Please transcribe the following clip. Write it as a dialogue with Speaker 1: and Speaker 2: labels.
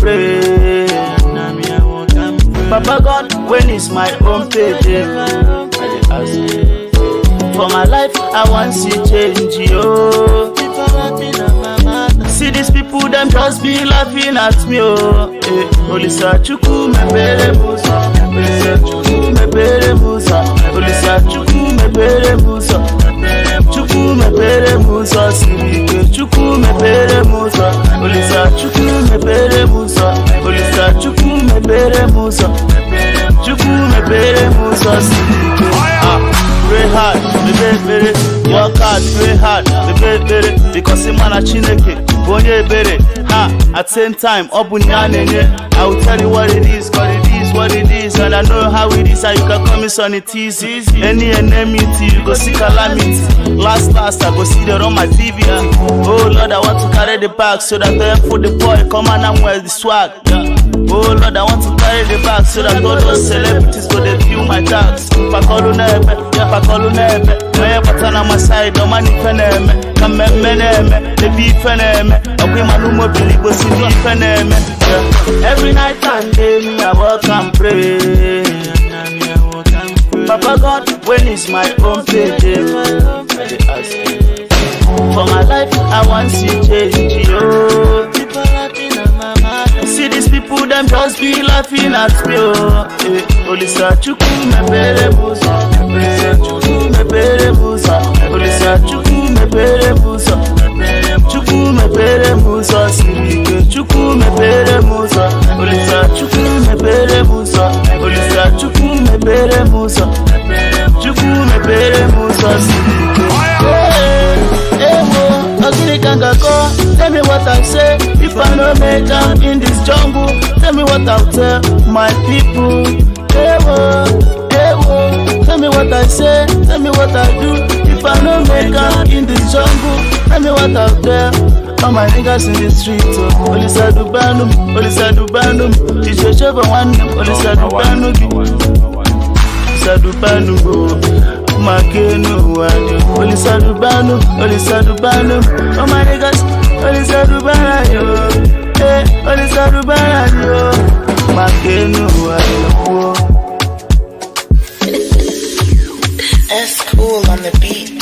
Speaker 1: pray. Papa God, when is my own payday? I dey ask. For my life, I want see change, yo. See these people, them just be laughing at me, oh. Olisa chuku mebere musa, Olisa chuku mebere musa, Olisa chuku mebere musa, chuku mebere musa, sirike chuku mebere musa, Olisa chuku mebere musa, Olisa chuku mebere musa, chuku mebere musa, sirike. Pray hard, work hard, pray hard, because the man a chineke, bonye bere, at same time, I will tell you what it is, what it is, and I know how it is, how you can come in on it easy. Any enmity, you go see calamity. Last, I go see them on my TV. Oh Lord, I want to carry the bag so that I for the boy come and I'm wear the swag. Oh Lord, I want to carry the bag so that all those celebrities go they view my tags. Pakolu nebe, my patana my side, no money feneme, come meneme, the beef feneme, a woman who more believe was in the feneme. Every night and day, me I walk and pray. Papa God, when is my own payday? I dey ask. For my life, I want see change, yo. See these people, them just be laughing at me, oh. Olisa chuku mebere musa, Olisa chuku mebere musa, Olisa chuku mebere musa, chuku mebere musa, sirike chuku mebere musa, Olisa chuku mebere musa, Olisa chuku mebere musa, chuku mebere musa, sirike. Tell me what I say if I no make them in this jungle. Tell me what I'll tell my people. Tell me what I say, tell me what I do if I no make them in this jungle. Tell me what I'll tell all my niggas in the street. Olisa Dubanum, Olisa Dubanum, it's your show one. Olisa Dubanum, Olisa Dubanum. Makenu wadi, Olisa Dubanu, oh my niggas, Olisa Dubana yo, Olisa Dubana yo, Makenu wadi.
Speaker 2: That's cool on the beat.